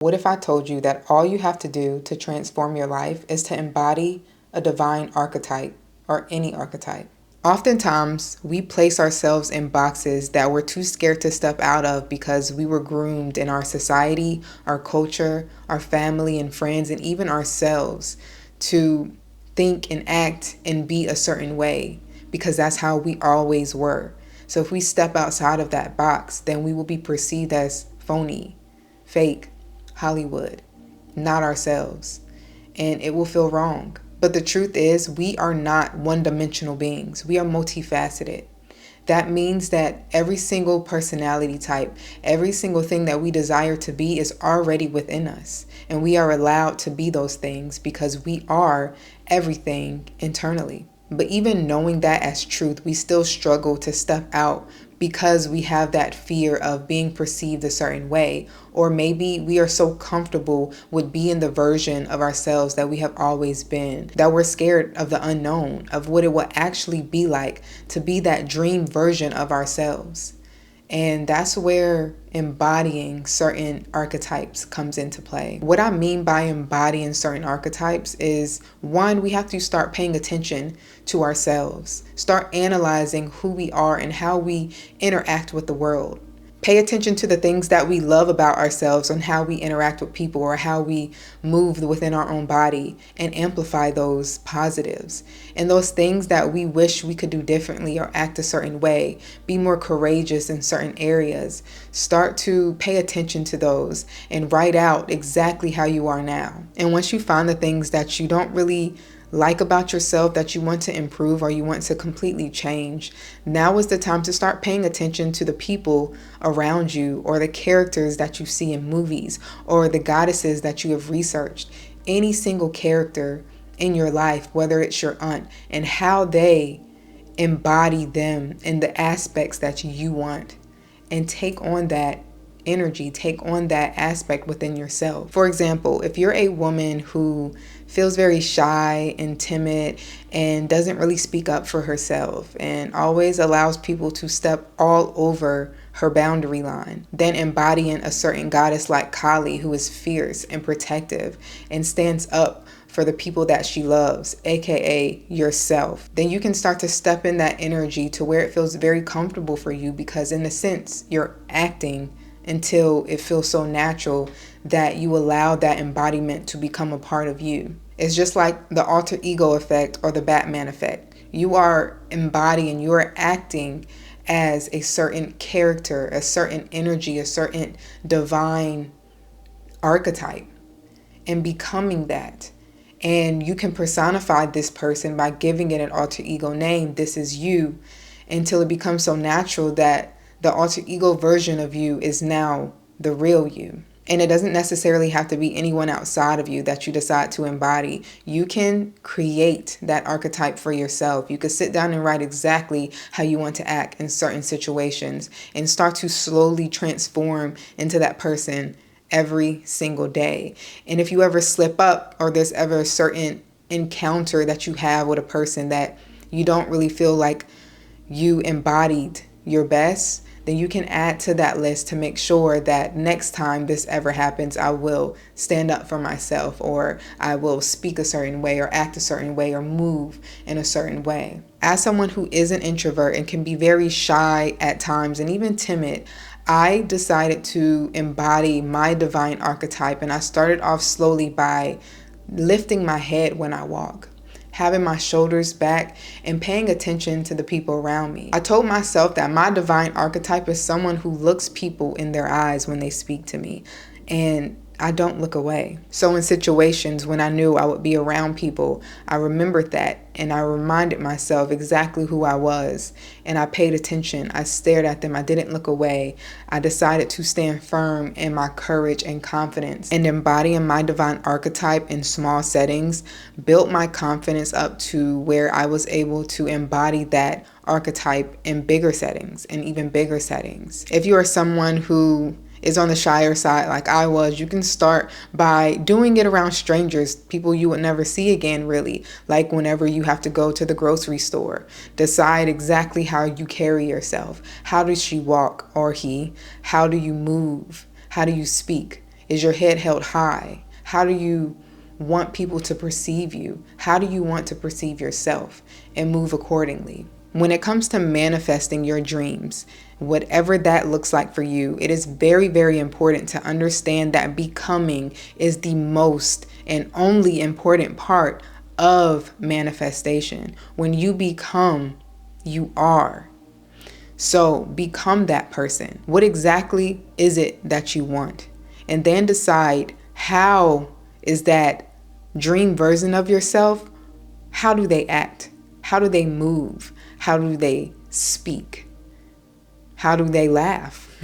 What if I told you that all you have to do to transform your life is to embody a divine archetype or any archetype? Oftentimes, we place ourselves in boxes that we're too scared to step out of because we were groomed in our society, our culture, our family and friends, and even ourselves to think and act and be a certain way because that's how we always were. So if we step outside of that box, then we will be perceived as phony, fake, Hollywood, not ourselves, and it will feel wrong. But the truth is, we are not one-dimensional beings. We are multifaceted. That means that every single personality type, every single thing that we desire to be is already within us. And we are allowed to be those things because we are everything internally. But even knowing that as truth, we still struggle to step out because we have that fear of being perceived a certain way. Or maybe we are so comfortable with being the version of ourselves that we have always been, that we're scared of the unknown, of what it will actually be like to be that dream version of ourselves. And that's where embodying certain archetypes comes into play. What I mean by embodying certain archetypes is, one, we have to start paying attention to ourselves, start analyzing who we are and how we interact with the world. Pay attention to the things that we love about ourselves and how we interact with people or how we move within our own body and amplify those positives. And those things that we wish we could do differently or act a certain way, be more courageous in certain areas. Start to pay attention to those and write out exactly how you are now. And once you find the things that you don't really like about yourself, that you want to improve or you want to completely change, now is the time to start paying attention to the people around you or the characters that you see in movies or the goddesses that you have researched. Any single character in your life, whether it's your aunt, and how they embody them in the aspects that you want, and take on that energy, take on that aspect within yourself. For example, if you're a woman who feels very shy and timid and doesn't really speak up for herself and always allows people to step all over her boundary line, then embodying a certain goddess like Kali, who is fierce and protective and stands up for the people that she loves, aka yourself, then you can start to step in that energy to where it feels very comfortable for you, because in a sense you're acting until it feels so natural that you allow that embodiment to become a part of you. It's just like the alter ego effect or the Batman effect. You are embodying, you are acting as a certain character, a certain energy, a certain divine archetype, and becoming that. And you can personify this person by giving it an alter ego name. This is you, until it becomes so natural that the alter ego version of you is now the real you. And it doesn't necessarily have to be anyone outside of you that you decide to embody. You can create that archetype for yourself. You could sit down and write exactly how you want to act in certain situations and start to slowly transform into that person every single day. And if you ever slip up, or there's ever a certain encounter that you have with a person that you don't really feel like you embodied your best, then you can add to that list to make sure that next time this ever happens, I will stand up for myself, or I will speak a certain way, or act a certain way, or move in a certain way. As someone who is an introvert and can be very shy at times and even timid, I decided to embody my divine archetype, and I started off slowly by lifting my head when I walk, having my shoulders back, and paying attention to the people around me. I told myself that my divine archetype is someone who looks people in their eyes when they speak to me, and I don't look away. So in situations when I knew I would be around people, I remembered that, and I reminded myself exactly who I was, and I paid attention. I stared at them. I didn't look away. I decided to stand firm in my courage and confidence, and embodying my divine archetype in small settings built my confidence up to where I was able to embody that archetype in bigger settings and even bigger settings. If you are someone who is on the shyer side like I was, you can start by doing it around strangers, people you would never see again, really. Like whenever you have to go to the grocery store, decide exactly how you carry yourself. How does she walk, or he? How do you move? How do you speak? Is your head held high? How do you want people to perceive you? How do you want to perceive yourself? And move accordingly. When it comes to manifesting your dreams, whatever that looks like for you, it is very, very important to understand that becoming is the most and only important part of manifestation. When you become, you are. So become that person. What exactly is it that you want? And then decide, how is that dream version of yourself, how do they act? How do they move? How do they speak? How do they laugh?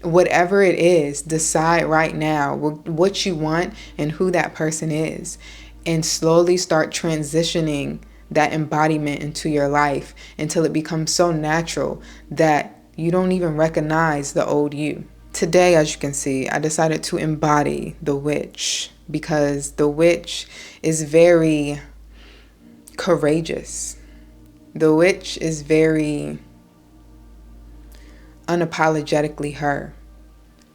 Whatever it is, decide right now what you want and who that person is, and slowly start transitioning that embodiment into your life until it becomes so natural that you don't even recognize the old you. Today, as you can see, I decided to embody the witch because the witch is very courageous. The witch is very unapologetically her,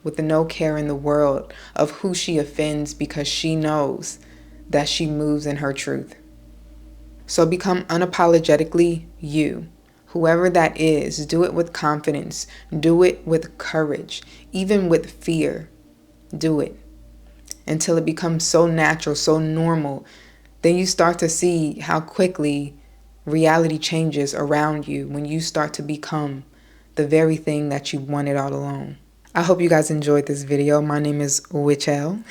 with no care in the world of who she offends, because she knows that she moves in her truth. So become unapologetically you. Whoever that is, do it with confidence. Do it with courage, even with fear. Do it until it becomes so natural, so normal. Then you start to see how quickly reality changes around you when you start to become the very thing that you wanted all along. I hope you guys enjoyed this video. My name is Witchelle.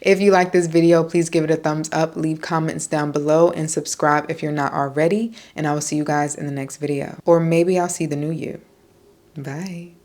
If you like this video, please give it a thumbs up, leave comments down below, and subscribe if you're not already. And I will see you guys in the next video. Or maybe I'll see the new you. Bye.